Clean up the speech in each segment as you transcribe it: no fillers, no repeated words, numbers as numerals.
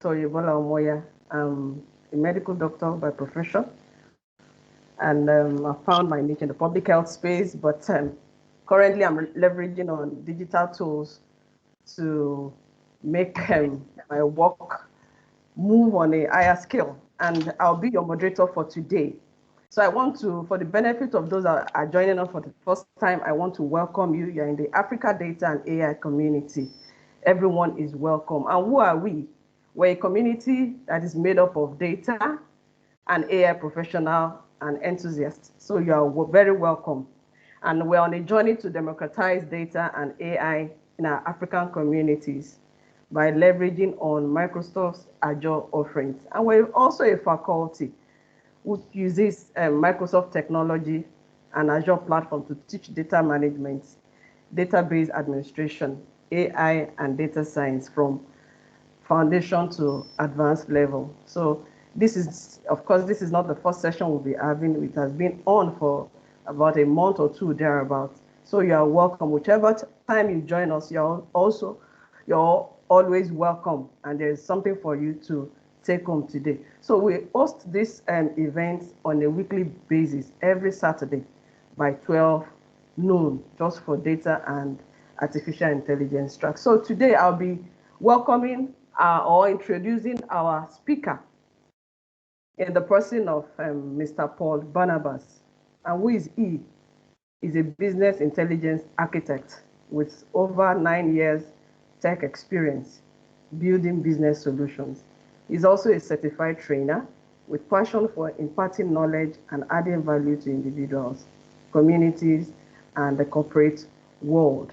Toyobola Omoya. I'm a medical doctor by profession, and I found my niche in the public health space, but currently I'm leveraging on digital tools to make my work move on a higher scale. And I'll be your moderator for today. So I want to, for the benefit of those that are joining us for the first time, I want to welcome you. You're in the Africa Data and AI community. Everyone is welcome. And who are we? We're a community that is made up of data and AI professional and enthusiasts. So you are very welcome. And we're on a journey to democratize data and AI in our African communities by leveraging on Microsoft's Azure offerings. And we're also a faculty which uses Microsoft technology and Azure platform to teach data management, database administration, AI, and data science from foundation to advanced level. So this is, of course, this is not the first session we'll be having. It has been on for about a month or two thereabouts. So you are welcome. Whichever time you join us, you're always welcome. And there's something for you to take home today. So we host this event on a weekly basis every Saturday by 12 noon, just for data and artificial intelligence tracks. So today I'll be welcoming or introducing our speaker in the person of Mr. Paul Barnabas. And who is he? He's a business intelligence architect with over 9 years tech experience building business solutions. He's also a certified trainer with passion for imparting knowledge and adding value to individuals, communities, and the corporate world.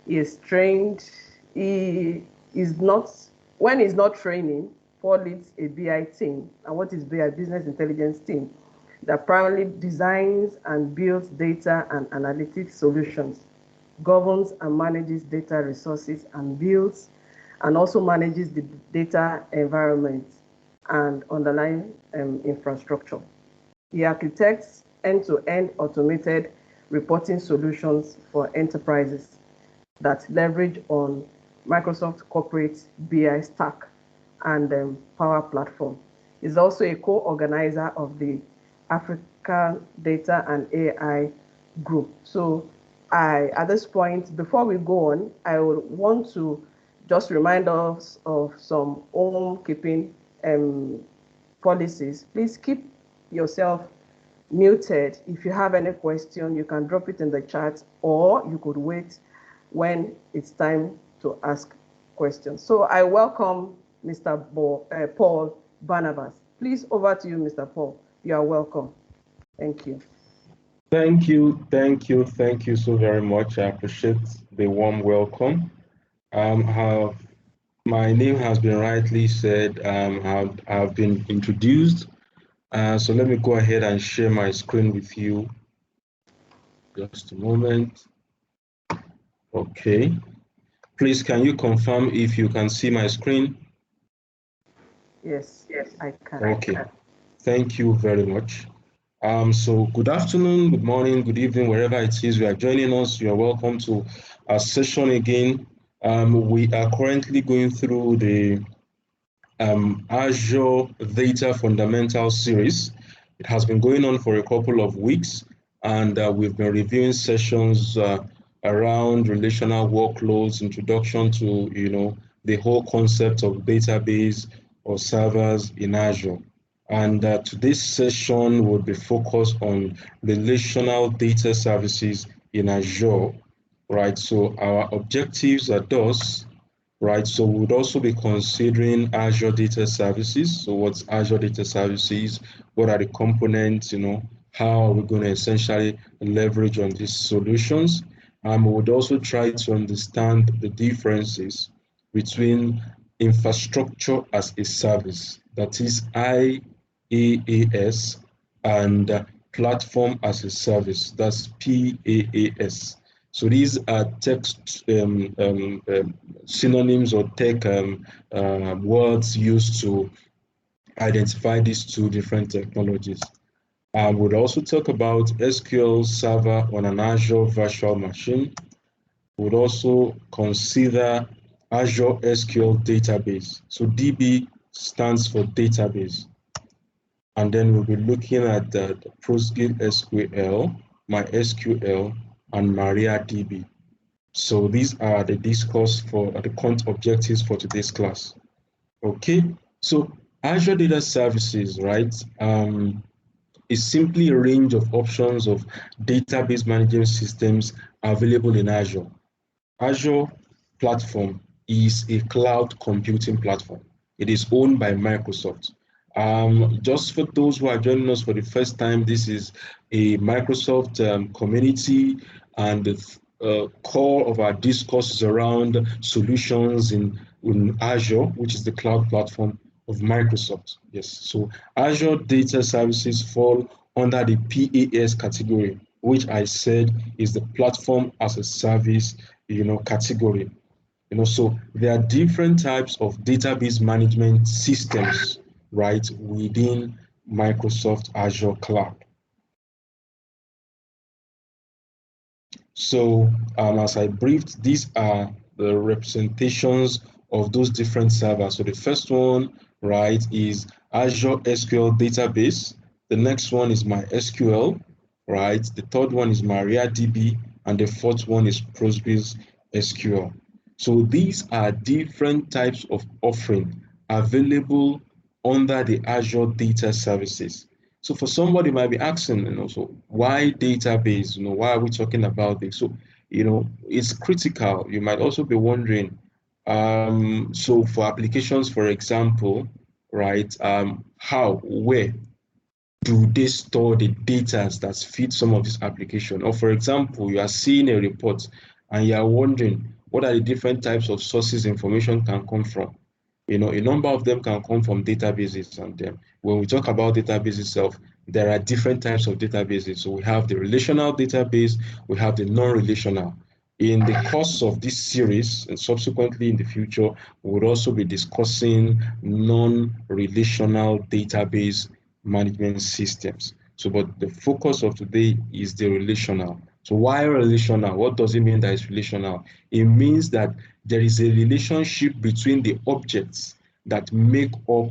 He is trained, he is not, when he's not training, Paul leads a BI team. And what is BI? Business intelligence team that primarily designs and builds data and analytics solutions, governs and manages data resources, and builds and also manages the data environment and underlying infrastructure. He architects end-to-end automated reporting solutions for enterprises that leverage on Microsoft corporate BI stack and Power Platform. He's also a co-organizer of the African Data and AI group. So at this point, before we go on, I would want to just remind us of some homekeeping policies. Please keep yourself muted. If you have any question, you can drop it in the chat, or you could wait when it's time to ask questions. So I welcome Mr. Paul Barnabas. Please, over to you, Mr. Paul. You are welcome. Thank you. Thank you so very much. I appreciate the warm welcome. My name has been rightly said. I've been introduced. So let me go ahead and share my screen with you. Just a moment. Okay. Please, can you confirm if you can see my screen? Yes, I can. Okay. Thank you very much. So good afternoon, good morning, good evening, wherever it is you are joining us. You are welcome to our session again. We are currently going through the Azure Data Fundamentals series. It has been going on for a couple of weeks, and we've been reviewing sessions around relational workloads, introduction to the whole concept of database or servers in Azure. And today's session will be focused on relational data services in Azure, right? So our objectives are those, right? So we would also be considering Azure Data Services. So what's Azure Data Services? What are the components? How are we going to essentially leverage on these solutions? We would also try to understand the differences between infrastructure as a service, that is IaaS, and platform as a service, that's PaaS. So these are text synonyms or tech words used to identify these two different technologies. We'll also talk about SQL Server on an Azure virtual machine. We'll also consider Azure SQL Database. So DB stands for database. And then we'll be looking at the PostgreSQL, MySQL, and MariaDB. So these are the discourse for the content objectives for today's class. Okay, so Azure Data Services, right, is simply a range of options of database management systems available in Azure. Azure platform is a cloud computing platform. It is owned by Microsoft. Just for those who are joining us for the first time, this is a Microsoft community, and the core of our discourse is around solutions in Azure, which is the cloud platform of Microsoft. Yes, so Azure Data Services fall under the PaaS category, which I said is the platform as a service, category. So there are different types of database management systems, right, within Microsoft Azure Cloud. So as I briefed, these are the representations of those different servers. So the first one, right, is Azure SQL Database. The next one is MySQL, right? The third one is MariaDB, and the fourth one is PostgreSQL. So these are different types of offering available under the Azure Data Services. So for somebody might be asking, so why database? Why are we talking about this? So, it's critical. You might also be wondering, so for applications, for example, right, where do they store the data that feed some of this application? Or for example, you are seeing a report and you are wondering, what are the different types of sources information can come from? A number of them can come from databases, and when we talk about database itself, there are different types of databases. So we have the relational database, we have the non-relational. In the course of this series, and subsequently in the future, we would also be discussing non-relational database management systems. So, but the focus of today is the relational. So why relational? What does it mean that it's relational? It means that there is a relationship between the objects that make up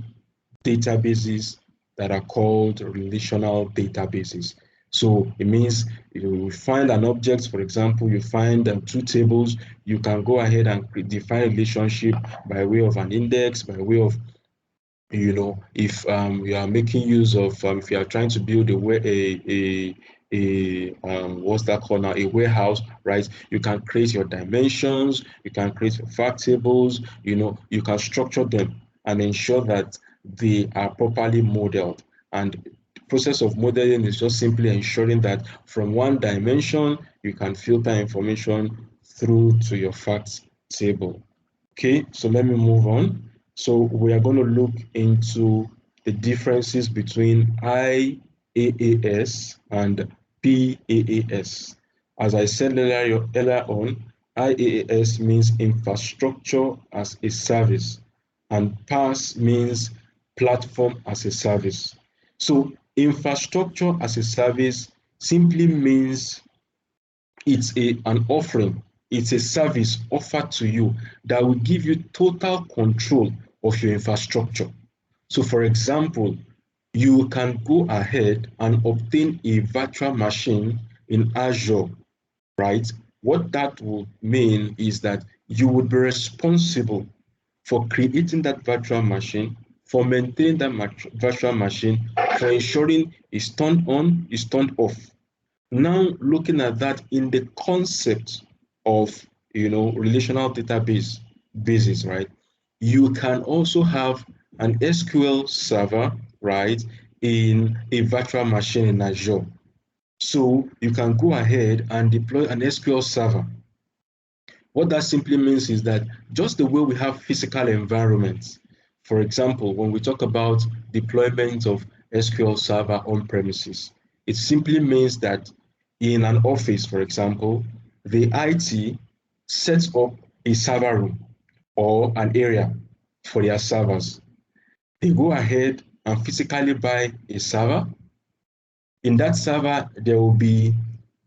databases that are called relational databases. So it means you find an object, for example, you find two tables, you can go ahead and define a relationship by way of an index, by way of if you are making use of, if you are trying to build what's that called now, a warehouse, right? You can create your dimensions, you can create your fact tables, you can structure them and ensure that they are properly modeled. And the process of modeling is just simply ensuring that from one dimension, you can filter information through to your facts table. Okay, so let me move on. So we are going to look into the differences between IaaS and PaaS. As I said earlier on, IaaS means infrastructure as a service, and PaaS means platform as a service. So infrastructure as a service simply means it's an offering, it's a service offered to you that will give you total control of your infrastructure. So for example, you can go ahead and obtain a virtual machine in Azure, right? What that would mean is that you would be responsible for creating that virtual machine, for maintaining that virtual machine, for ensuring it's turned on, it's turned off. Now looking at that in the concept of relational database basis, right? You can also have an SQL server, right, in a virtual machine in Azure. So you can go ahead and deploy an SQL server. What that simply means is that just the way we have physical environments, for example, when we talk about deployment of SQL Server on premises, it simply means that in an office, for example, the IT sets up a server room or an area for their servers. They go ahead and physically buy a server. In that server, there will be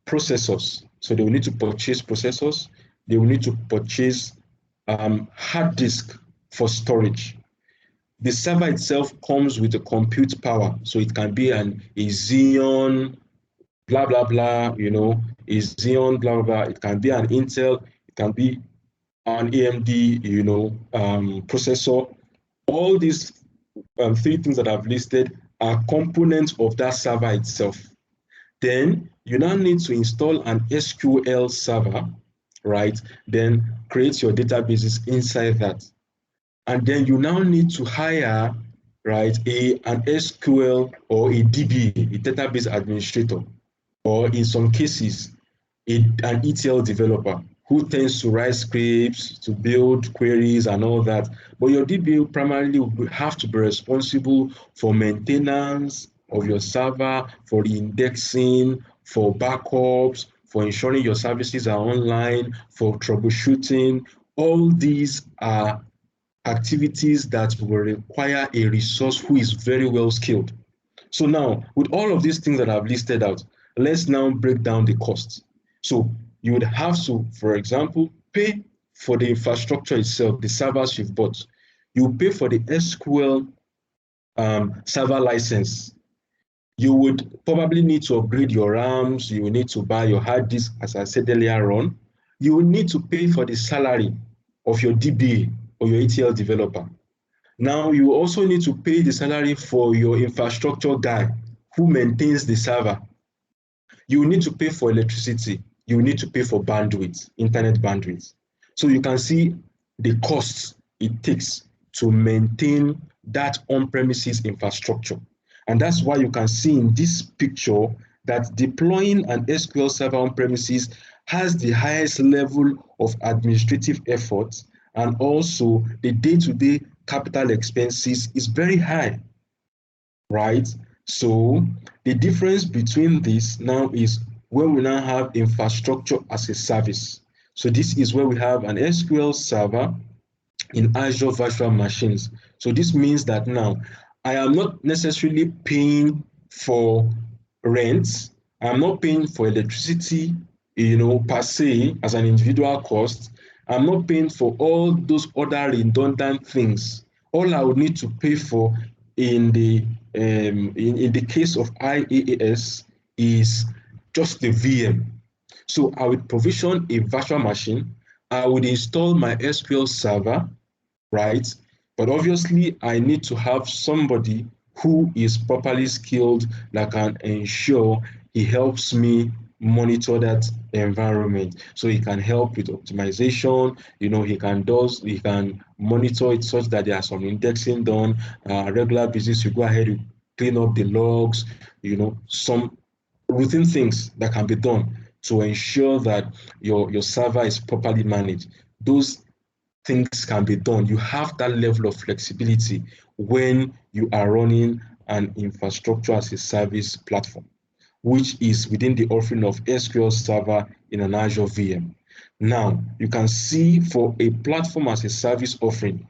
processors. So they will need to purchase processors. They will need to purchase hard disk for storage. The server itself comes with a compute power, so it can be a Xeon, blah blah blah, a Xeon, blah blah blah. It can be an Intel, it can be an AMD, processor. All these three things that I've listed are components of that server itself. Then you now need to install an SQL server, right? Then create your databases inside that. And then you now need to hire, right, an SQL or a DBA, a database administrator, or in some cases, an ETL developer who tends to write scripts, to build queries and all that. But your DBA primarily will have to be responsible for maintenance of your server, for the indexing, for backups, for ensuring your services are online, for troubleshooting. All these are activities that will require a resource who is very well skilled. So now, with all of these things that I've listed out, let's now break down the costs. So you would have to, for example, pay for the infrastructure itself, the servers you've bought. You pay for the SQL server license. You would probably need to upgrade your RAMs. You will need to buy your hard disk, as I said earlier on. You will need to pay for the salary of your DBA or your ETL developer. Now, you also need to pay the salary for your infrastructure guy who maintains the server. You need to pay for electricity. You need to pay for bandwidth, internet bandwidth. So you can see the costs it takes to maintain that on-premises infrastructure. And that's why you can see in this picture that deploying an SQL Server on-premises has the highest level of administrative effort, and also the day-to-day capital expenses is very high, right? So the difference between this now is when we now have infrastructure as a service. So this is where we have an SQL Server in Azure virtual machines. So this means that now I am not necessarily paying for rent. I'm not paying for electricity, per se as an individual cost. I'm not paying for all those other redundant things. All I would need to pay for in the case of IaaS is just the VM. So I would provision a virtual machine. I would install my SQL server, right? But obviously, I need to have somebody who is properly skilled that can ensure he helps me monitor that environment. So he can help with optimization, he can monitor it such that there are some indexing done, regular basis, you go ahead, you clean up the logs, some routine things that can be done to ensure that your server is properly managed. Those things can be done. You have that level of flexibility when you are running an infrastructure as a service platform, which is within the offering of SQL Server in an Azure VM. Now, you can see for a platform as a service offering,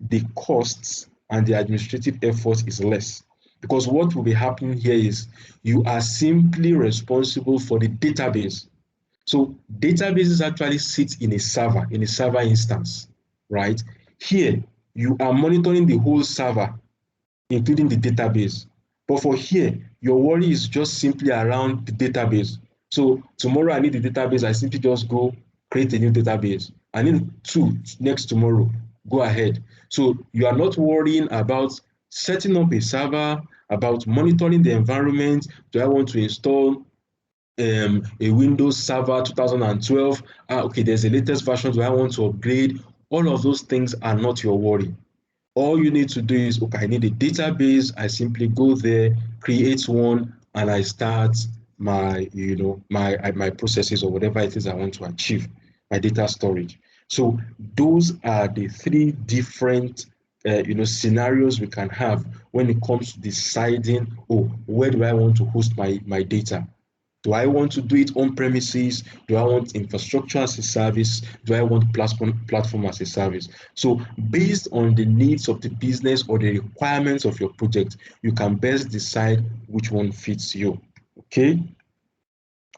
the costs and the administrative effort is less. Because what will be happening here is you are simply responsible for the database. So databases actually sit in a server instance, right? Here, you are monitoring the whole server, including the database. But for here, your worry is just simply around the database. So tomorrow I need the database, I simply just go create a new database. I need two next tomorrow, go ahead. So you are not worrying about setting up a server, about monitoring the environment. Do I want to install a Windows Server 2012? Okay, there's a latest version. Do I want to upgrade? All of those things are not your worry. All you need to do is, okay, I need a database. I simply go there, create one, and I start my, my processes or whatever it is I want to achieve, my data storage. So those are the three different scenarios we can have when it comes to deciding, where do I want to host my data? Do I want to do it on premises? Do I want infrastructure as a service? Do I want platform as a service? So based on the needs of the business or the requirements of your project, you can best decide which one fits you. Okay.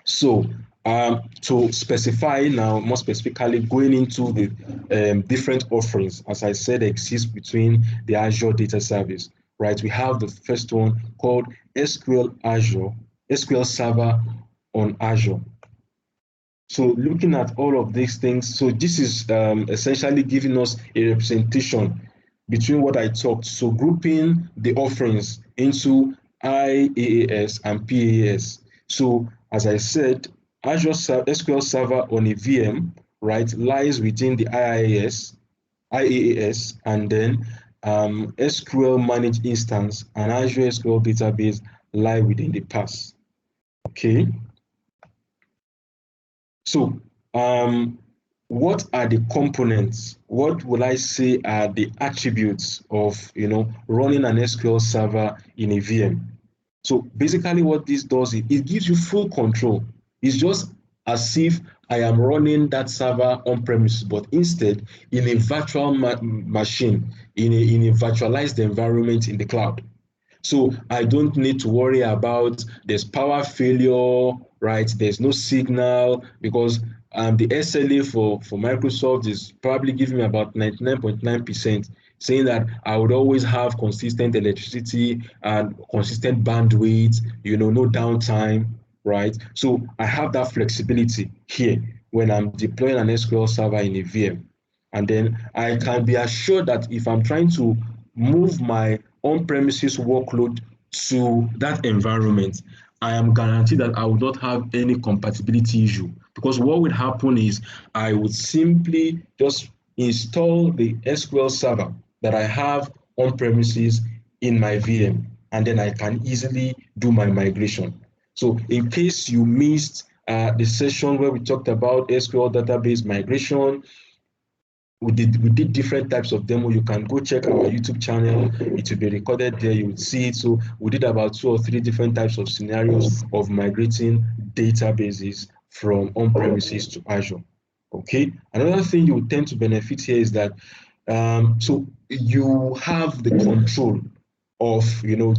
So To specify now, more specifically, going into the different offerings, as I said, exist between the Azure Data Service, right? We have the first one called SQL Server on Azure. So looking at all of these things, so this is essentially giving us a representation between what I talked. So grouping the offerings into IaaS and PaaS. So as I said, Azure SQL Server on a VM, right, lies within the IaaS, and then SQL Managed Instance and Azure SQL Database lie within the PaaS. Okay. So, what are the components? What will I say are the attributes of running an SQL server in a VM? So basically, what this does is it gives you full control. It's just as if I am running that server on premises, but instead in a virtual machine, in a virtualized environment in the cloud. So I don't need to worry about there's power failure, right? There's no signal because the SLA for Microsoft is probably giving me about 99.9%, saying that I would always have consistent electricity and consistent bandwidth, no downtime, right? So I have that flexibility here when I'm deploying an SQL server in a VM. And then I can be assured that if I'm trying to move my on-premises workload to that environment, I am guaranteed that I will not have any compatibility issue. Because what would happen is I would simply just install the SQL server that I have on premises in my VM, and then I can easily do my migration. So in case you missed the session where we talked about SQL database migration, we did different types of demo. You can go check our YouTube channel. It will be recorded there. You will see it. So we did about 2 or 3 different types of scenarios of migrating databases from on-premises to Azure. Okay. Another thing you tend to benefit here is that so you have the control of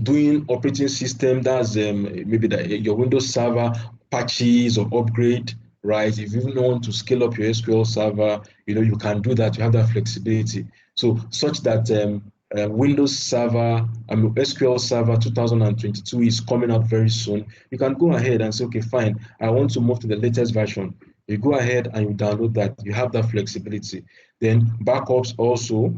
doing operating system. That's maybe your Windows Server patches or upgrade, right? If you want to scale up your SQL server, you can do that. You have that flexibility. So such that Windows Server, SQL Server 2022 is coming out very soon. You can go ahead and say, okay, fine, I want to move to the latest version. You go ahead and you download that. You have that flexibility. Then backups also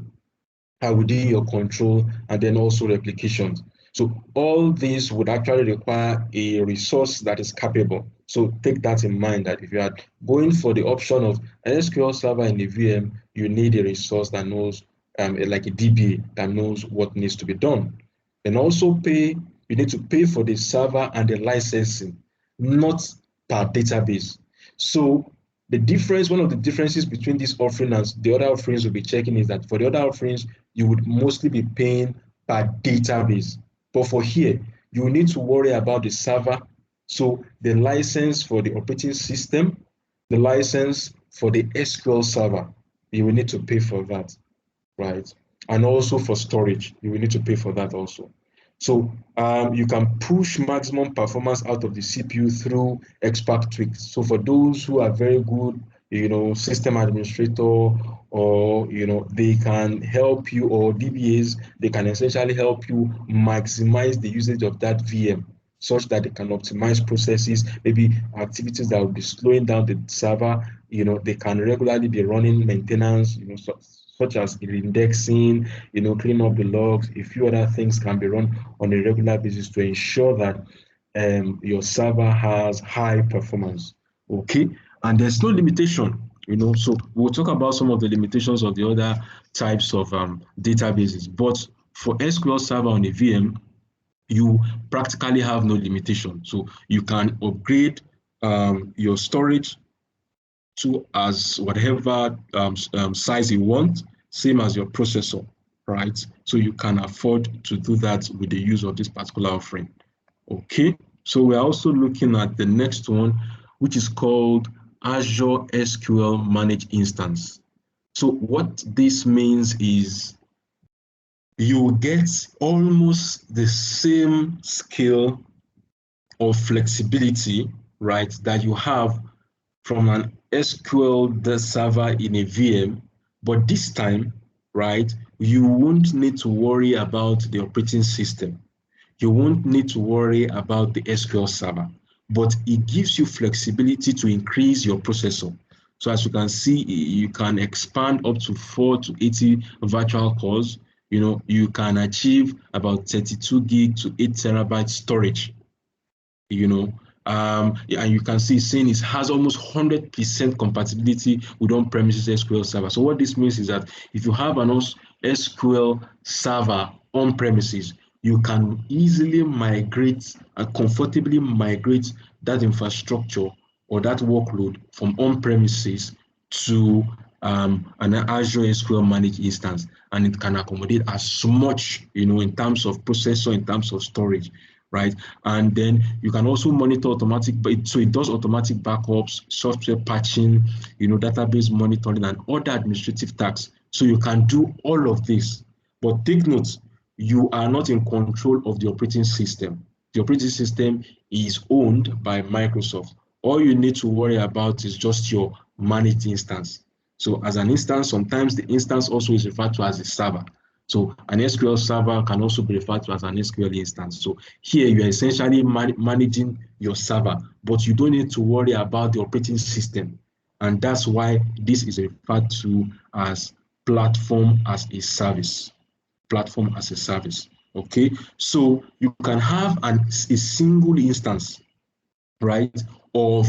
are within your control, and then also replications. So all these would actually require a resource that is capable. So take that in mind, that if you are going for the option of an SQL server in the VM, you need a resource that knows, like a DBA, that knows what needs to be done. And also you need to pay for the server and the licensing, not per database. So one of the differences between this offering and the other offerings we'll be checking is that for the other offerings, you would mostly be paying per database. But for here, you need to worry about the server. So the license for the operating system, the license for the SQL server, you will need to pay for that, right? And also for storage, you will need to pay for that also. So you can push maximum performance out of the CPU through expert tweaks. So for those who are very good, system administrator, or they can help you, or DBAs, they can essentially help you maximize the usage of that VM, such that they can optimize processes, maybe activities that will be slowing down the server. They can regularly be running maintenance, such as indexing, clean up the logs. A few other things can be run on a regular basis to ensure that your server has high performance. Okay, and there's no limitation. So we'll talk about some of the limitations of the other types of databases. But for SQL Server on a VM, you practically have no limitation. So you can upgrade your storage to as whatever size you want, same as your processor, right? So you can afford to do that with the use of this particular offering. Okay, so we're also looking at the next one, which is called Azure SQL Managed Instance. So what this means is you get almost the same scale of flexibility, right, that you have from an SQL server in a VM, but this time, right, you won't need to worry about the operating system. You won't need to worry about the SQL server, but it gives you flexibility to increase your processor. So as you can see, you can expand up to 4 to 80 virtual cores. You can achieve about 32 gig to 8 terabyte storage. And you can see saying it has almost 100% compatibility with on-premises SQL Server. So what this means is that if you have an SQL Server on-premises, you can easily migrate and comfortably migrate that infrastructure or that workload from on-premises to an Azure SQL managed instance, and it can accommodate as much, in terms of processor, in terms of storage, right? And then you can also monitor automatic, so it does automatic backups, software patching, database monitoring, and other administrative tasks. So you can do all of this. But take note, you are not in control of the operating system. The operating system is owned by Microsoft. All you need to worry about is just your managed instance. So as an instance, sometimes the instance also is referred to as a server. So an SQL server can also be referred to as an SQL instance. So here you are essentially managing your server, but you don't need to worry about the operating system. And that's why this is referred to as platform as a service. Platform as a service. Okay, so you can have a single instance, right, of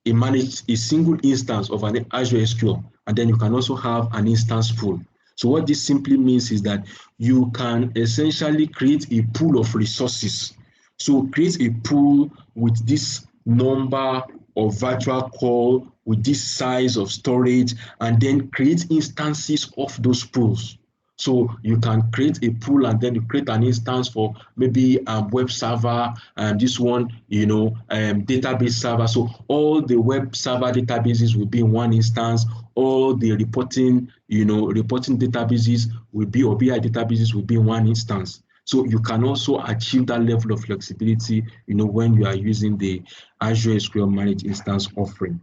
a single instance of an Azure SQL, and then you can also have an instance pool. So what this simply means is that you can essentially create a pool of resources. So create a pool with this number of virtual core, with this size of storage, and then create instances of those pools. So you can create a pool and then you create an instance for maybe web server, and this one, database server. So all the web server databases will be in one instance. All the reporting databases will be, or BI databases will be in one instance. So you can also achieve that level of flexibility, when you are using the Azure SQL Managed Instance offering.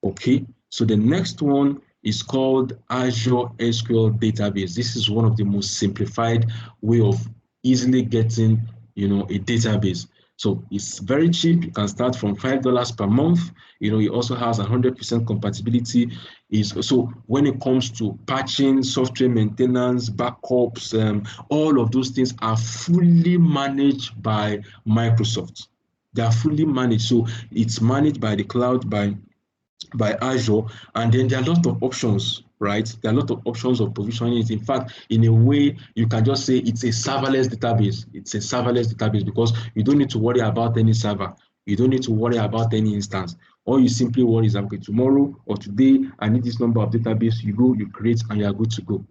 Okay, so the next one is called Azure SQL Database. This is one of the most simplified way of easily getting, a database. So it's very cheap. You can start from $5 per month. It also has 100% compatibility. So when it comes to patching, software maintenance, backups, all of those things are fully managed by Microsoft. They are fully managed. So it's managed by the cloud, by Azure, and then there are a lot of options, right? There are a lot of options of provisioning it. In fact, in a way, you can just say it's a serverless database. It's a serverless database because you don't need to worry about any server. You don't need to worry about any instance. All you simply worry is, okay, tomorrow or today, I need this number of database. You go, you create, and you are good to go.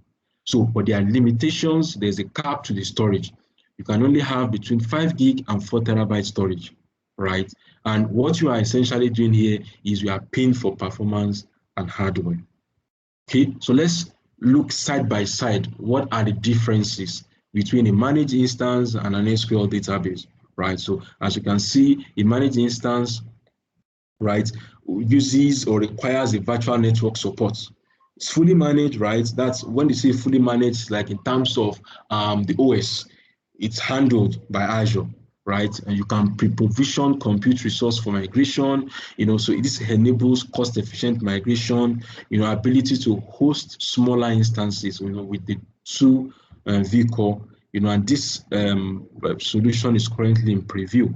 So, but there are limitations. There's a cap to the storage. You can only have between 5 gig and 4 terabyte storage, right? And what you are essentially doing here is you are paying for performance and hardware. Okay, so let's look side by side. What are the differences between a managed instance and an SQL database, right? So as you can see, a managed instance, right, uses or requires a virtual network support. It's fully managed, right? That's when they say fully managed, like in terms of the OS, it's handled by Azure, right? And you can pre-provision compute resource for migration, so this enables cost-efficient migration, ability to host smaller instances, with the two vCore, and this solution is currently in preview,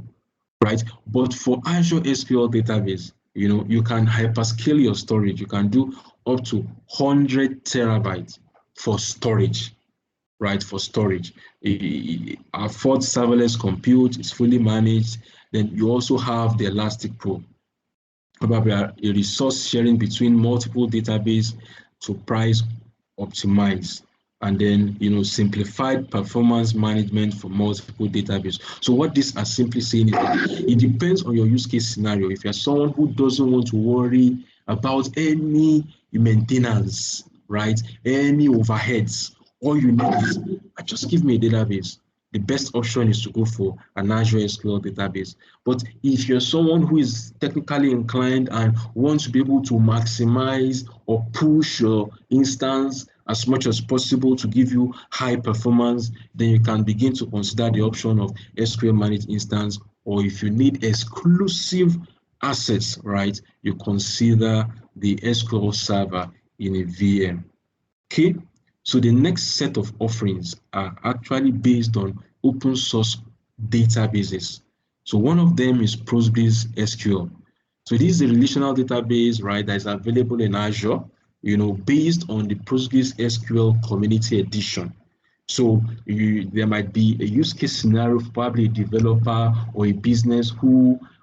right? But for Azure SQL Database, you can hyperscale your storage. You can do up to 100 terabytes for storage, right? For storage. Afford serverless compute, is fully managed. Then you also have the Elastic Pool, probably a resource sharing between multiple database to price optimize. And then, simplified performance management for multiple databases. So what this is simply saying is that it depends on your use case scenario. If you're someone who doesn't want to worry about any maintenance, right, any overheads, all you need is just give me a database. the best option is to go for an Azure SQL database. But if you're someone who is technically inclined and wants to be able to maximize or push your instance as much as possible to give you high performance, then you can begin to consider the option of SQL managed instance. Or if you need exclusive access, right, you consider the SQL Server in a VM. Okay, so the next set of offerings are actually based on open source databases. So one of them is Postgres SQL. So this is a relational database, right, that is available in Azure, based on the Postgres SQL Community Edition. So there might be a use case scenario for probably a developer or a business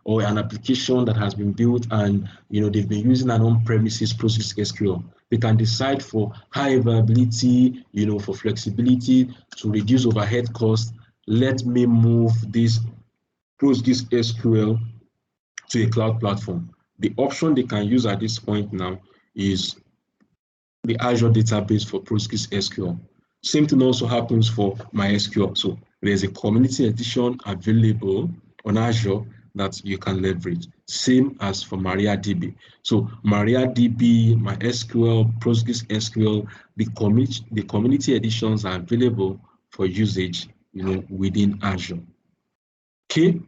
or an application that has been built and they've been using an on-premises Postgres SQL. They can decide for high availability, for flexibility, to reduce overhead costs. Let me move this Postgres SQL to a cloud platform. The option they can use at this point now is the Azure database for Postgres SQL. Same thing also happens for MySQL. So there's a community edition available on Azure that you can leverage. Same as for MariaDB. So MariaDB, MySQL, Postgres SQL, the community editions are available for usage, within Azure. Okay.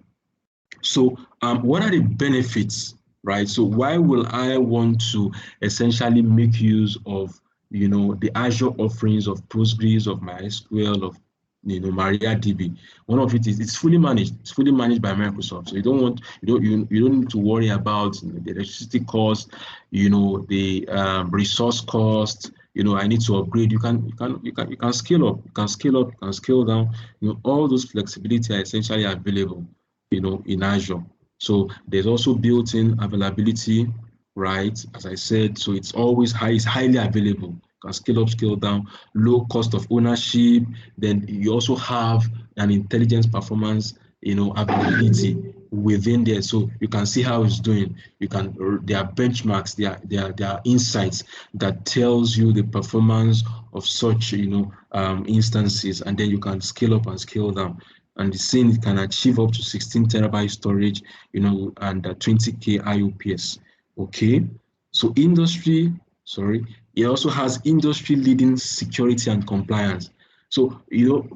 So what are the benefits, right? So why will I want to essentially make use of, the Azure offerings of Postgres, of MySQL, of MariaDB? One of it is it's fully managed. It's fully managed by Microsoft. So you don't need to worry about the electricity cost, the resource cost. I need to upgrade. You can scale up. You can scale up. You can scale down. All those flexibility are essentially available, in Azure. So there's also built-in availability, right? As I said, so it's always it's highly available. You can scale up, scale down, low cost of ownership. Then you also have an intelligence performance, availability within there. So you can see how it's doing. There are benchmarks, there are insights that tells you the performance of such, instances, and then you can scale up and scale down. And the same, it can achieve up to 16 terabyte storage, and 20K IOPS. Okay, so it also has industry leading security and compliance. So,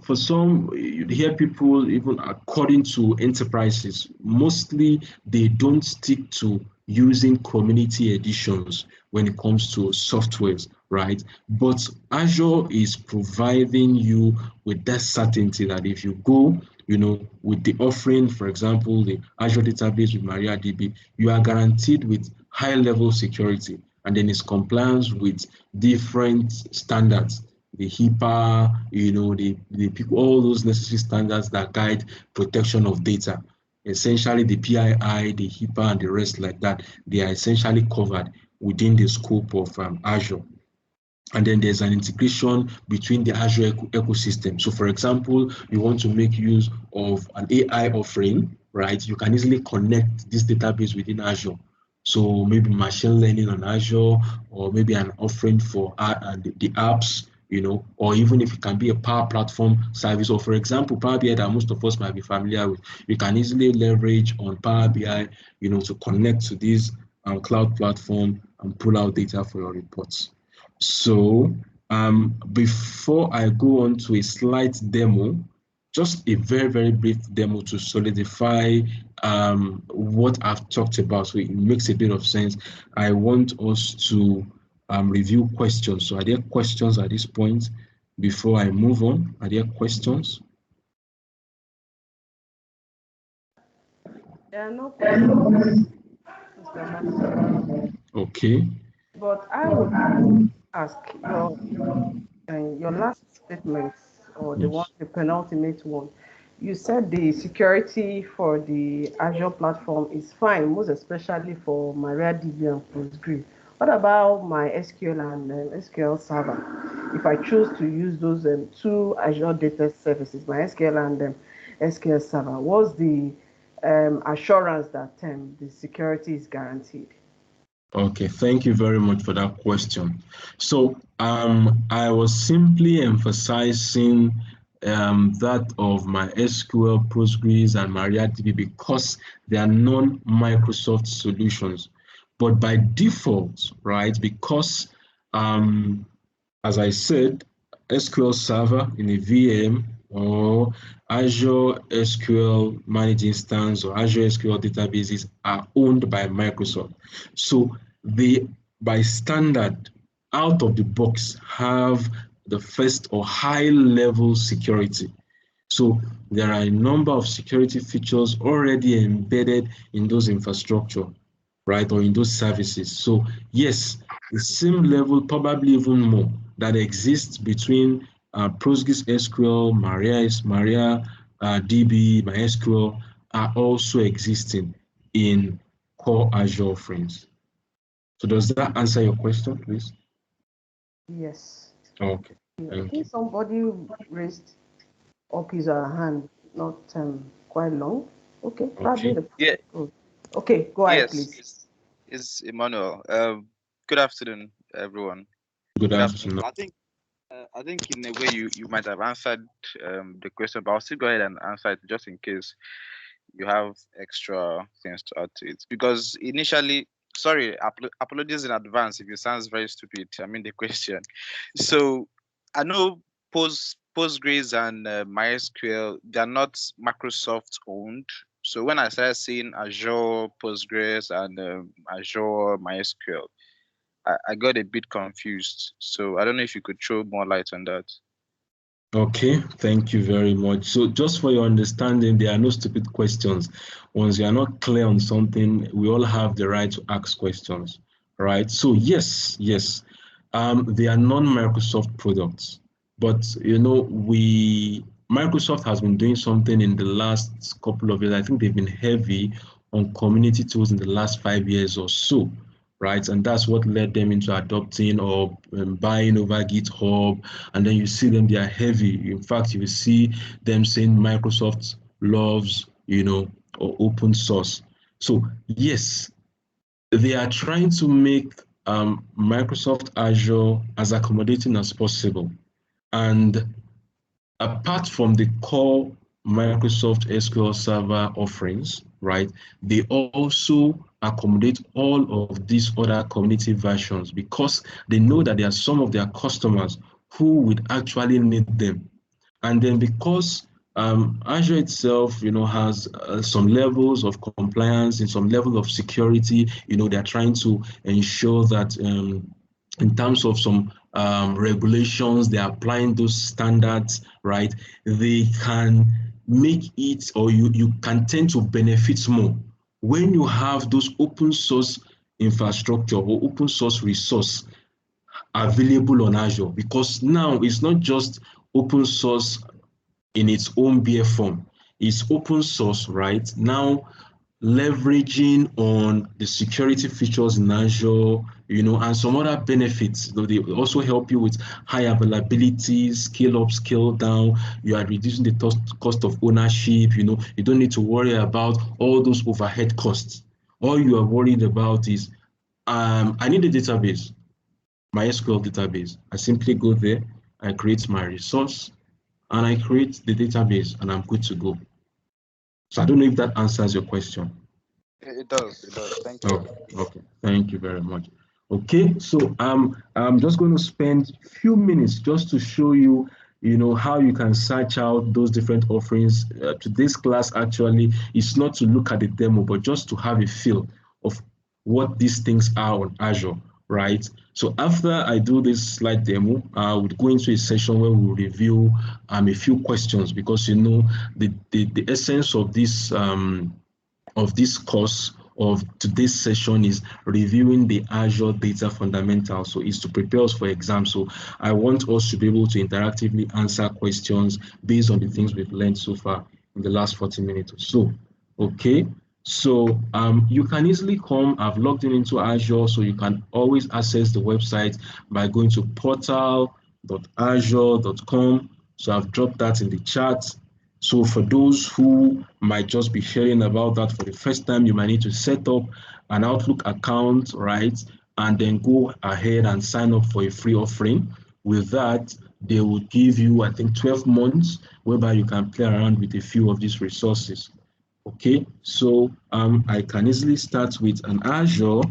for some, you hear people, even according to enterprises, mostly they don't stick to using community editions when it comes to softwares, right? But Azure is providing you with that certainty that if you go, with the offering, for example, the Azure database with MariaDB, you are guaranteed with high level security, and then it's compliance with different standards, the HIPAA, the people, all those necessary standards that guide protection of data. Essentially, the PII, the HIPAA, and the rest like that, they are essentially covered within the scope of Azure. And then there's an integration between the Azure ecosystem. So for example, you want to make use of an AI offering, right? You can easily connect this database within Azure. So maybe machine learning on Azure, or maybe an offering for the apps, or even if it can be a Power Platform service, or for example, Power BI that most of us might be familiar with, you can easily leverage on Power BI, to connect to this cloud platform and pull out data for your reports. So before I go on to a slight demo, just a very, very brief demo to solidify what I've talked about, so it makes a bit of sense. I want us to review questions. So are there questions at this point before I move on? Are there questions? There are no questions. Okay. But I would ask your last statement, or the penultimate one. You said the security for the Azure platform is fine, most especially for MariaDB and Postgres. What about my SQL and SQL Server? If I choose to use those two Azure data services, my SQL and SQL Server, what's the assurance that the security is guaranteed? Okay, thank you very much for that question. So I was simply emphasizing that of MySQL, Postgres, and MariaDB because they are non-Microsoft solutions. But by default, right, because as I said, SQL Server in a VM or Azure SQL Managed Instance or Azure SQL Databases are owned by Microsoft. So they, by standard, out of the box, have the first or high-level security. So there are a number of security features already embedded in those infrastructure, right, or in those services. So yes, the same level, probably even more, that exists between Postgres SQL, DB, MySQL are also existing in core Azure offerings. So does that answer your question, please? Yes. Okay. I think somebody raised up his hand, not quite long. Okay, probably the yeah. Okay, go ahead, Yes, please. it's Emmanuel. Good afternoon, everyone. Good afternoon. I think in a way you might have answered the question, but I'll still go ahead and answer it just in case you have extra things to add to it. Because initially, sorry, apologies in advance if it sounds very stupid. I mean the question. So I know Postgres and MySQL, they're not Microsoft owned. So when I started seeing Azure Postgres and Azure MySQL, I got a bit confused. So I don't know if you could throw more light on that. Okay, thank you very much. So just for your understanding, there are no stupid questions. Once you are not clear on something, we all have the right to ask questions, right? So yes, they are non-Microsoft products, but Microsoft has been doing something in the last couple of years. I think they've been heavy on community tools in the last 5 years or so, right? And that's what led them into adopting or buying over GitHub. And then you see them, they are heavy. In fact, you will see them saying Microsoft loves, or open source. So yes, they are trying to make Microsoft Azure as accommodating as possible. And apart from the core Microsoft SQL Server offerings, right, they also accommodate all of these other community versions because they know that there are some of their customers who would actually need them. And then because Azure itself, has some levels of compliance and some level of security, they're trying to ensure that in terms of some regulations, they're applying those standards, right? They can make it, or you can tend to benefit more when you have those open source infrastructure or open source resource available on Azure, because now it's not just open source in its own bare form. It's open source, right? Now leveraging on the security features in Azure, and some other benefits. They also help you with high availability, scale up, scale down. You are reducing the cost of ownership. You don't need to worry about all those overhead costs. All you are worried about is, I need a database, my SQL database. I simply go there, I create my resource, and I create the database, and I'm good to go. So I don't know if that answers your question. It does. Thank you. Okay. Thank you very much. Okay, so I'm just going to spend a few minutes just to show you, how you can search out those different offerings. Today's class actually is not to look at the demo, but just to have a feel of what these things are on Azure, right? So after I do this slide demo, I would go into a session where we'll review a few questions because the essence of this course of today's session is reviewing the Azure Data Fundamentals. So it's to prepare us for exams. So I want us to be able to interactively answer questions based on the things we've learned so far in the last 40 minutes or so. Okay. So you can easily come. I've logged into Azure, so you can always access the website by going to portal.azure.com. So I've dropped that in the chat. So for those who might just be hearing about that for the first time, you might need to set up an Outlook account, right? And then go ahead and sign up for a free offering. With that, they would give you, I think, 12 months, whereby you can play around with a few of these resources. Okay, so I can easily start with an Azure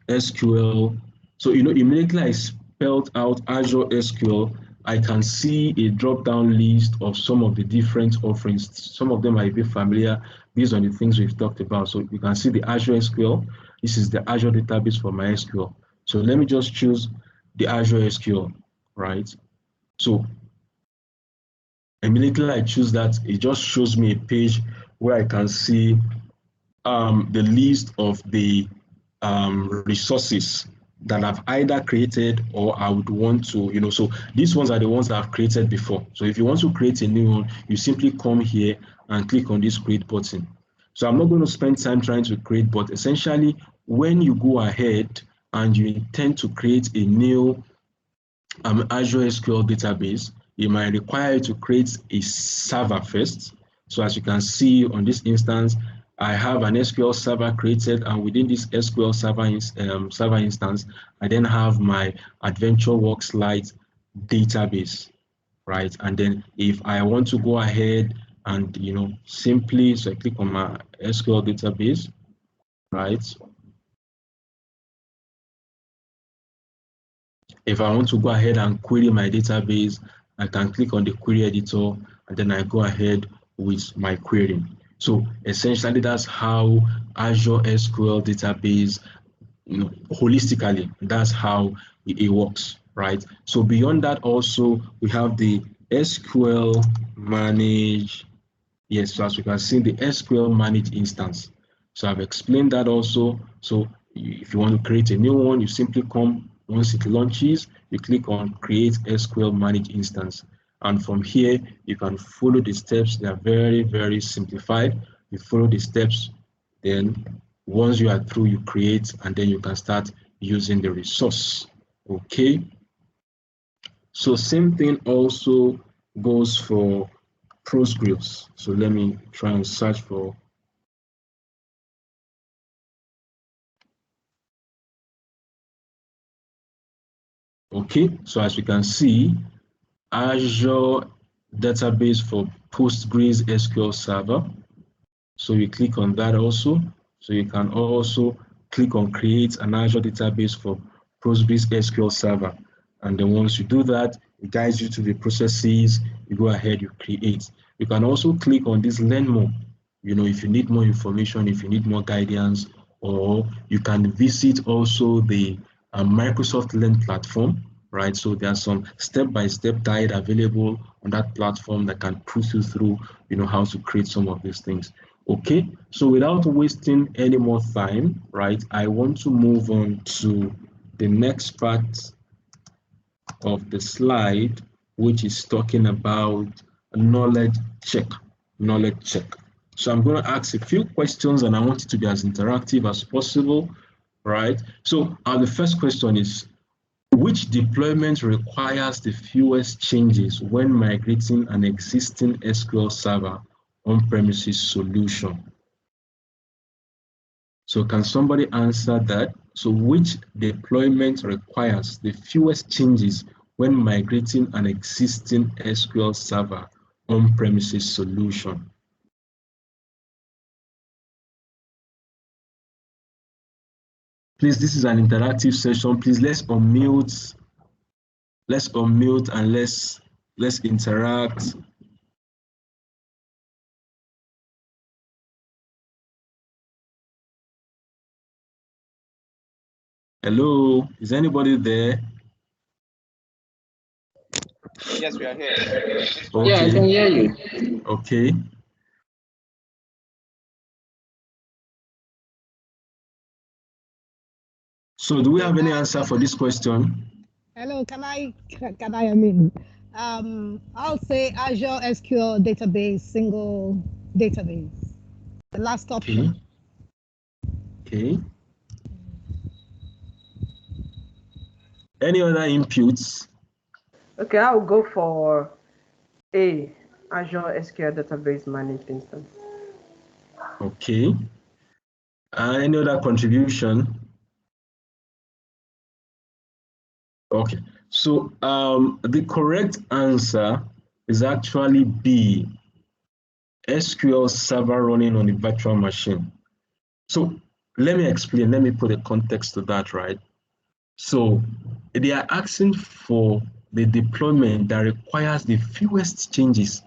SQL. So, immediately I spelled out Azure SQL, I can see a drop-down list of some of the different offerings. Some of them might be familiar based on the things we've talked about. So you can see the Azure SQL. This is the Azure database for MySQL. So let me just choose the Azure SQL, right? So immediately I choose that, it just shows me a page where I can see the list of the resources that I've either created or I would want to, so these ones are the ones that I've created before. So if you want to create a new one, you simply come here and click on this create button. So I'm not going to spend time trying to create, but essentially when you go ahead and you intend to create a new Azure SQL database, it might require you to create a server first. So as you can see on this instance, I have an SQL server created, and within this SQL server instance, I then have my AdventureWorks Lite database, right? And then if I want to go ahead and simply, so I click on my SQL database, right? If I want to go ahead and query my database, I can click on the query editor and then I go ahead with my query. So essentially that's how Azure SQL database, holistically, that's how it works, right? So beyond that also, we have the SQL manage. Yes, so as you can see, the SQL manage instance. So I've explained that also. So if you want to create a new one, you simply come, once it launches, you click on create SQL manage instance. And from here, you can follow the steps. They are very, very simplified. You follow the steps, then once you are through, you create, and then you can start using the resource. Okay. So same thing also goes for Postgres. So let me try and search for. Okay, so as you can see, Azure database for Postgres SQL Server. So you click on that also. So you can also click on create an Azure database for Postgres SQL Server. And then once you do that, it guides you to the processes, you go ahead, you create. You can also click on this learn more. If you need more information, if you need more guidance, or you can visit also the Microsoft Learn platform, right? So there's some step-by-step guide available on that platform that can push you through, how to create some of these things. Okay, so without wasting any more time, right, I want to move on to the next part of the slide, which is talking about knowledge check. So I'm going to ask a few questions and I want it to be as interactive as possible, right? So the first question is, which deployment requires the fewest changes when migrating an existing SQL Server on-premises solution? So can somebody answer that? So which deployment requires the fewest changes when migrating an existing SQL Server on-premises solution? Please, this is an interactive session. Please, let's unmute and let's interact. Hello, is anybody there? Yes, we are here. Okay. Yeah, I can hear you. Okay. So do we have any answer for this question? Hello, can I I'll say Azure SQL Database, single database. The last option. Okay. Any other inputs? Okay, I'll go for A, Azure SQL Database Managed Instance. Okay. Any other contribution? Okay. So the correct answer is actually B, SQL Server running on a virtual machine. So let me explain, let me put a context to that, right? So they are asking for the deployment that requires the fewest changes,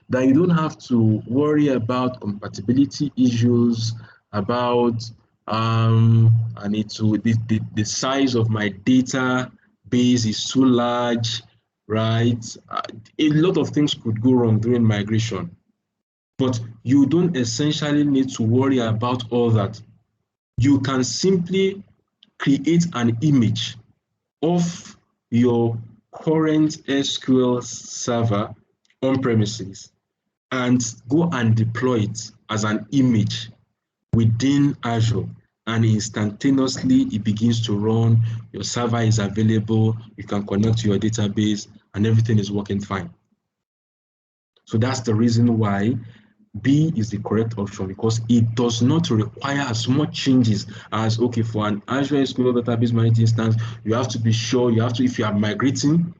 that you don't have to worry about compatibility issues, about I need to the size of my data base is too large, right? A lot of things could go wrong during migration, but you don't essentially need to worry about all that. You can simply create an image of your current SQL server on premises and go and deploy it as an image within Azure, and instantaneously it begins to run. Your server is available, you can connect to your database, and everything is working fine. So that's the reason why B is the correct option, because it does not require as much changes as, okay, for an Azure SQL Database Management instance, you have to be sure, if you are migrating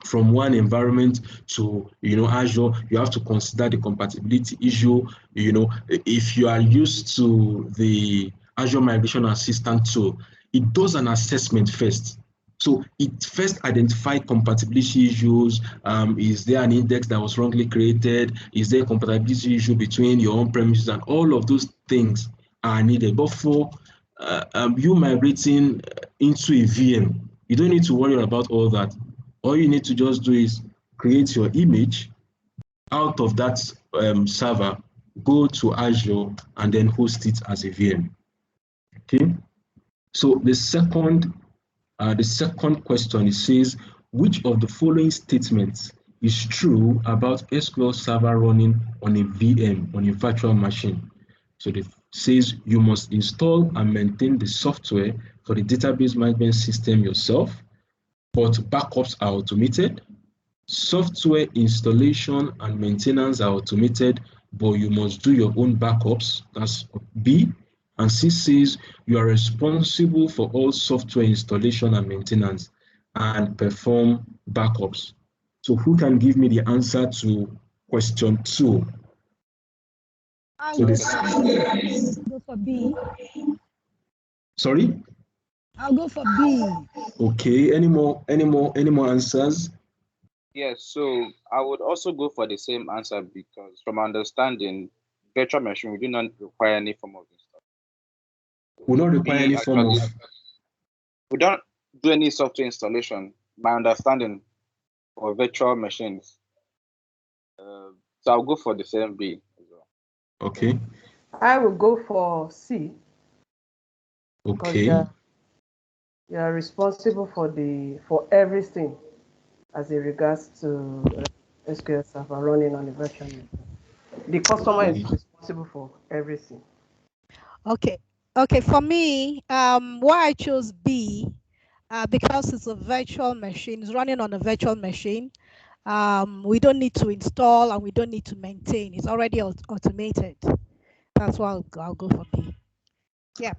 from one environment to Azure, you have to consider the compatibility issue. If you are used to the Azure Migration Assistant tool, it does an assessment first. So it first identifies compatibility issues. Is there an index that was wrongly created? Is there a compatibility issue between your on-premises? And all of those things are needed. But for you migrating into a VM, you don't need to worry about all that. All you need to just do is create your image out of that server, go to Azure, and then host it as a VM. Okay. So the second question, it says, which of the following statements is true about SQL Server running on a VM, on a virtual machine? So it says you must install and maintain the software for the database management system yourself, but backups are automated. Software installation and maintenance are automated, but you must do your own backups. That's B. And C says you are responsible for all software installation and maintenance and perform backups. So who can give me the answer to question 2? I'll go for B. Sorry? I'll go for B. Okay, any more answers? Yes, so I would also go for the same answer, because from understanding, virtual machine, we do not require any form of installation. We don't require any form of... We don't do any software installation, my understanding, for virtual machines. So I'll go for the same B as well. Okay. I will go for C. Okay. You are responsible for everything as it regards to SQL Server running on a virtual machine. The customer is responsible for everything. Okay. For me, why I chose B, because it's a virtual machine, it's running on a virtual machine. We don't need to install and we don't need to maintain. It's already automated. That's why I'll go for B. Yeah.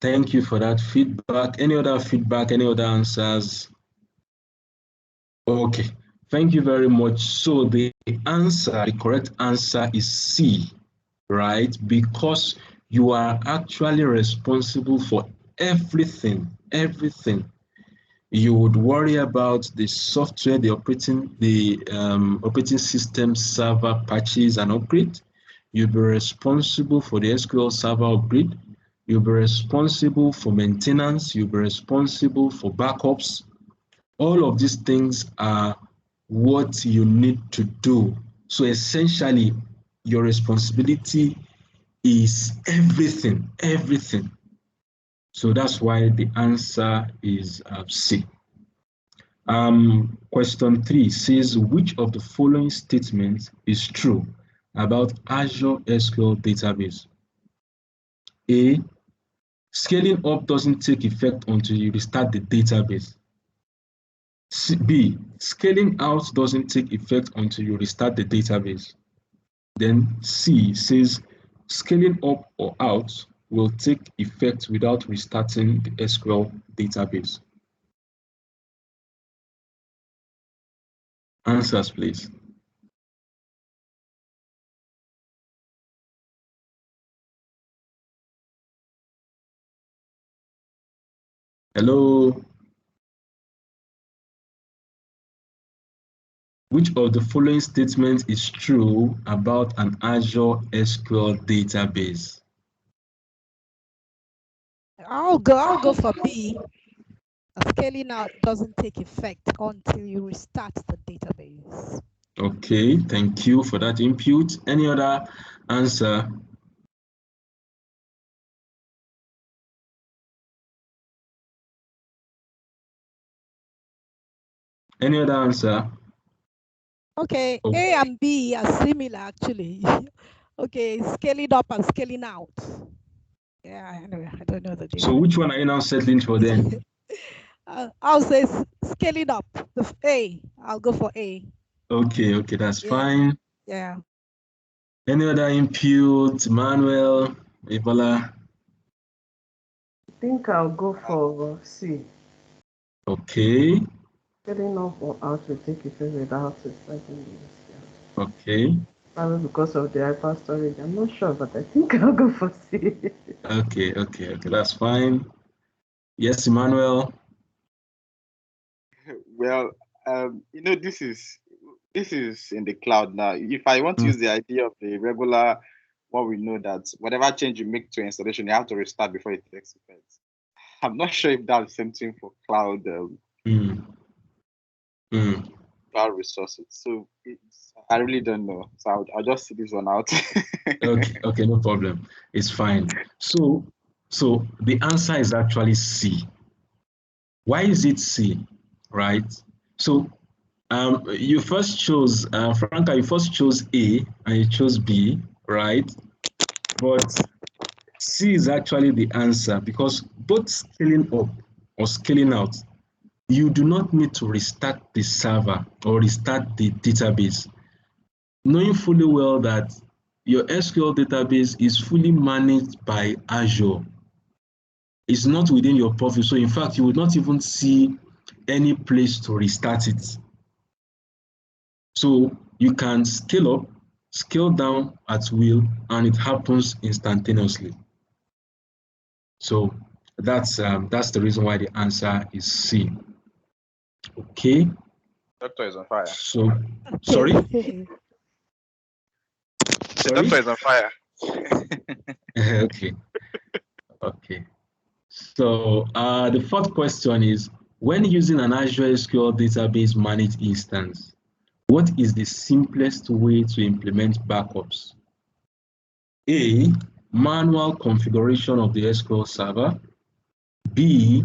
Thank you for that feedback. Any other feedback? Any other answers? Okay. Thank you very much. So the correct answer is C, right? Because you are actually responsible for everything. You would worry about the software, the operating system server patches and upgrade. You'll be responsible for the SQL Server upgrade. You'll be responsible for maintenance. You'll be responsible for backups. All of these things are what you need to do. So essentially, your responsibility is everything. So that's why the answer is C. Question 3 says, which of the following statements is true about Azure SQL Database? A, scaling up doesn't take effect until you restart the database. B, scaling out doesn't take effect until you restart the database. Then C says, scaling up or out will take effect without restarting the SQL database. answers, please. Hello. Which of the following statements is true about an Azure SQL database? I'll go for B. Scaling out doesn't take effect until you restart the database. Okay, thank you for that input. Any other answer? Any other answer? Okay, Oh. A and B are similar actually. Okay, scaling up and scaling out. Yeah, anyway, I don't know the difference. So which one are you now settling for then? I'll say scaling up. The A. I'll go for A. Okay, that's fine. Yeah. Any other input, Manuel, Ebola? I think I'll go for C. Okay. Getting off or out will take effect without starting this. Okay. Probably because of the hyper storage. I'm not sure, but I think I'll go for C. Okay, that's fine. Yes, Emmanuel. Well, this is in the cloud now. If I want to use the idea of the regular, what we know that whatever change you make to installation, you have to restart before it takes effect. I'm not sure if that's the same thing for cloud cloud resources. So I really don't know. So I'll just see this one out. Okay, no problem. It's fine. So the answer is actually C. Why is it C? Right? So you first chose Franca, you first chose A and you chose B, right? But C is actually the answer because both scaling up or scaling out, you do not need to restart the server or restart the database. Knowing fully well that your SQL database is fully managed by Azure. It's not within your purview. So in fact, you would not even see any place to restart it. So you can scale up, scale down at will, and it happens instantaneously. So that's the reason why the answer is C. Okay. Doctor is on fire. So sorry. The doctor is on fire. Okay. So the fourth question is, when using an Azure SQL database managed instance, what is the simplest way to implement backups? A, manual configuration of the SQL Server. B,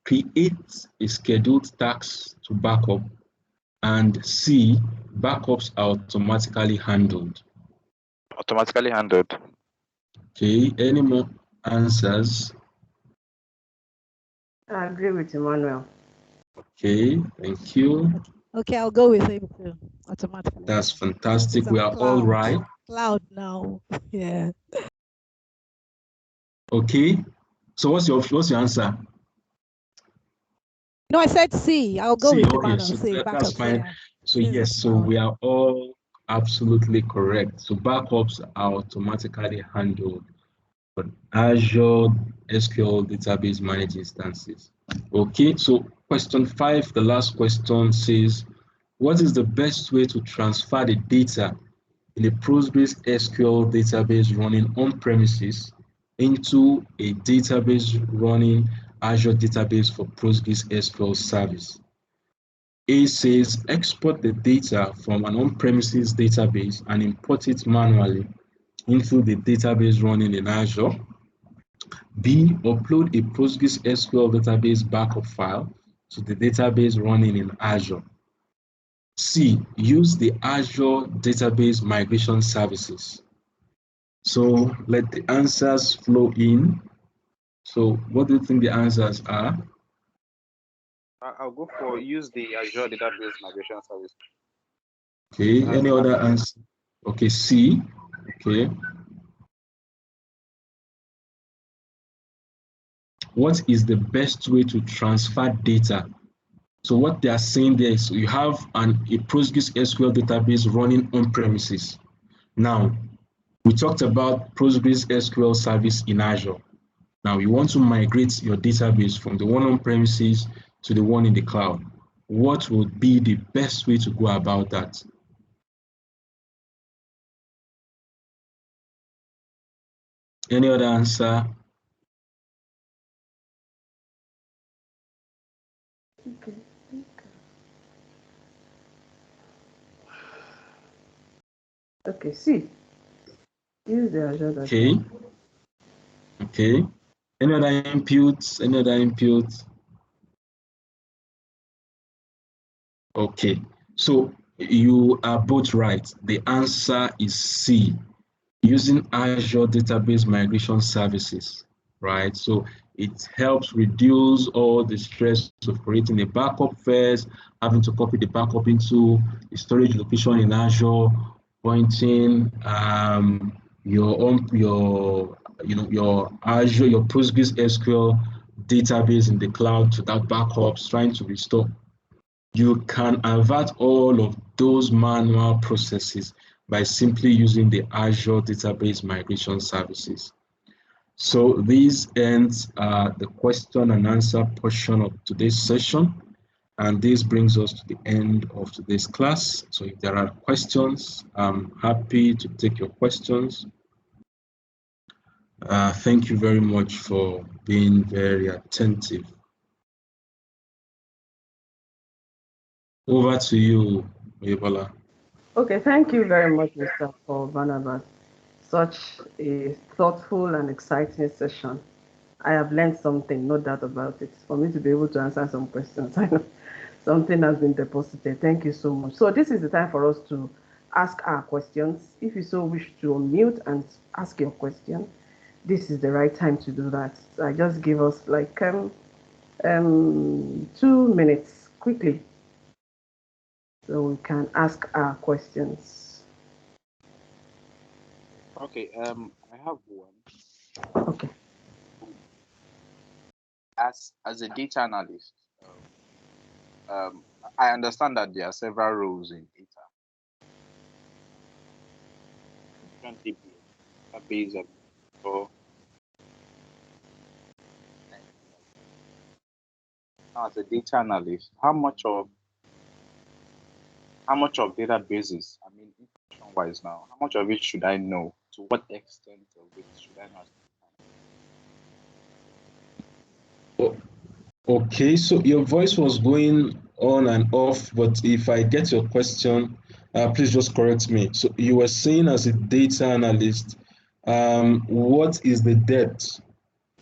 create a scheduled task to backup. And C, backups are automatically handled. Automatically handled. Okay, any more answers? I agree with Emmanuel. Okay, thank you. Okay, I'll go with him too. Automatically. That's fantastic. We are all right. Cloud now. Yeah. Okay. So what's your answer? No, I said C. I'll go with Emmanuel. So C. that's fine. Yeah. So yes, so we are all absolutely correct. So backups are automatically handled for Azure SQL database managed instances. Okay, so question 5, the last question says, what is the best way to transfer the data in a Postgres SQL database running on premises into a database running Azure database for Postgres SQL service? A says export the data from an on-premises database and import it manually into the database running in Azure. B, upload a Postgres SQL database backup file to the database running in Azure. C, use the Azure database migration services. So let the answers flow in. So what do you think the answers are? I'll go for use the Azure Database Migration Service. Okay, any other answer? Okay, C. Okay. What is the best way to transfer data So what they are saying there is you have a Postgres SQL database running on premises. Now, we talked about Postgres SQL service in Azure. Now, you want to migrate your database from the one on premises to the one in the cloud. What would be the best way to go about that? Any other answer? Okay, see. Use the Azure Data. Okay. Okay. Any other inputs? Any other inputs? Okay. So you are both right. The answer is C. Using Azure Database Migration Services, right? So it helps reduce all the stress of creating a backup first, having to copy the backup into the storage location in Azure, pointing your Azure, your Postgres SQL database in the cloud to that backups, trying to restore. You can avert all of those manual processes by simply using the Azure Database Migration Services. So this ends the question and answer portion of today's session. And this brings us to the end of today's class. So if there are questions, I'm happy to take your questions. Thank you very much for being very attentive. Over to you, Ebola. Okay, thank you very much, Mr. Paul Barnabas. Such a thoughtful and exciting session. I have learned something, no doubt about it. For me to be able to answer some questions, I know something has been deposited. Thank you so much. So this is the time for us to ask our questions. If you so wish to unmute and ask your question, this is the right time to do that. So I just give us like 2 minutes quickly so we can ask our questions. Okay, I have one. Okay. As a data analyst, I understand that there are several roles in data. Database or as a data analyst, how much of databases, I mean, information-wise now, how much of it should I know? To what extent of it should I know? Okay, so your voice was going on and off, but if I get your question, please just correct me. So you were saying as a data analyst, what is the depth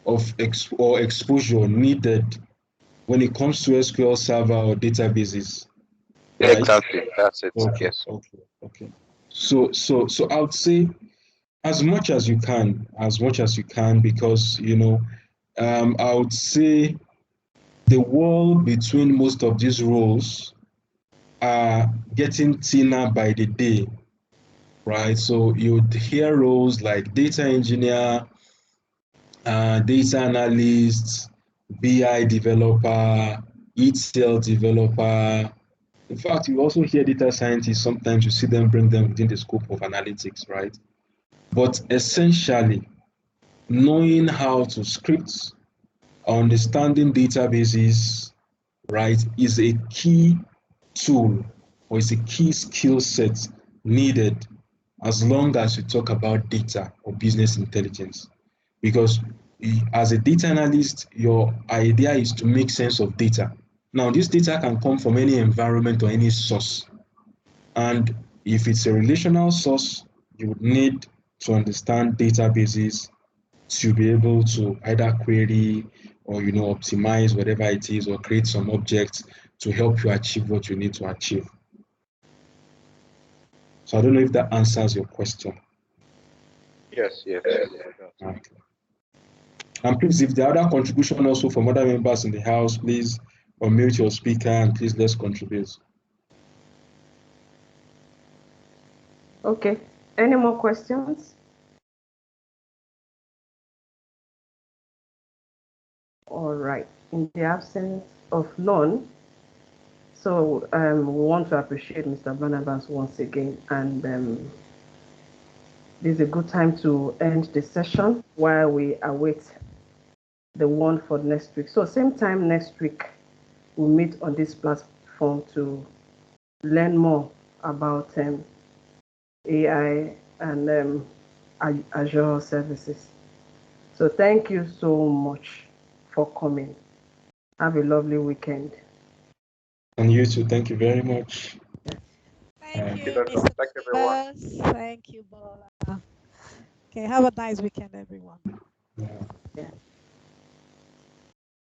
of exposure needed when it comes to SQL Server or databases? Right? Exactly, that's it. Okay, Yes. okay. So I would say as much as you can, because I would say the wall between most of these roles are getting thinner by the day, right? So you'd hear roles like data engineer, data analyst, BI developer, ETL developer. In fact, you also hear data scientists, sometimes you see them bring them within the scope of analytics, right? But essentially, knowing how to script, understanding databases, right, is a key tool or is a key skill set needed as long as you talk about data or business intelligence. Because as a data analyst, your idea is to make sense of data. Now, this data can come from any environment or any source. And if it's a relational source, you would need to understand databases to be able to either query or optimize whatever it is or create some objects to help you achieve what you need to achieve. So I don't know if that answers your question. Yes. Okay. And please, if there are other contribution also from other members in the house, please unmute your speaker and please let's contribute. Okay. Any more questions? All right. In the absence of none, So we want to appreciate Mr. Barnabas once again, and this is a good time to end the session while we await the one for next week. So same time next week, we'll meet on this platform to learn more about AI and Azure services. So thank you so much for coming. Have a lovely weekend. And you too. Thank you very much. Thank you, Thank Mr. everyone. Bus. Thank you, Bola. Okay, have a nice weekend, everyone. Yeah. Yeah.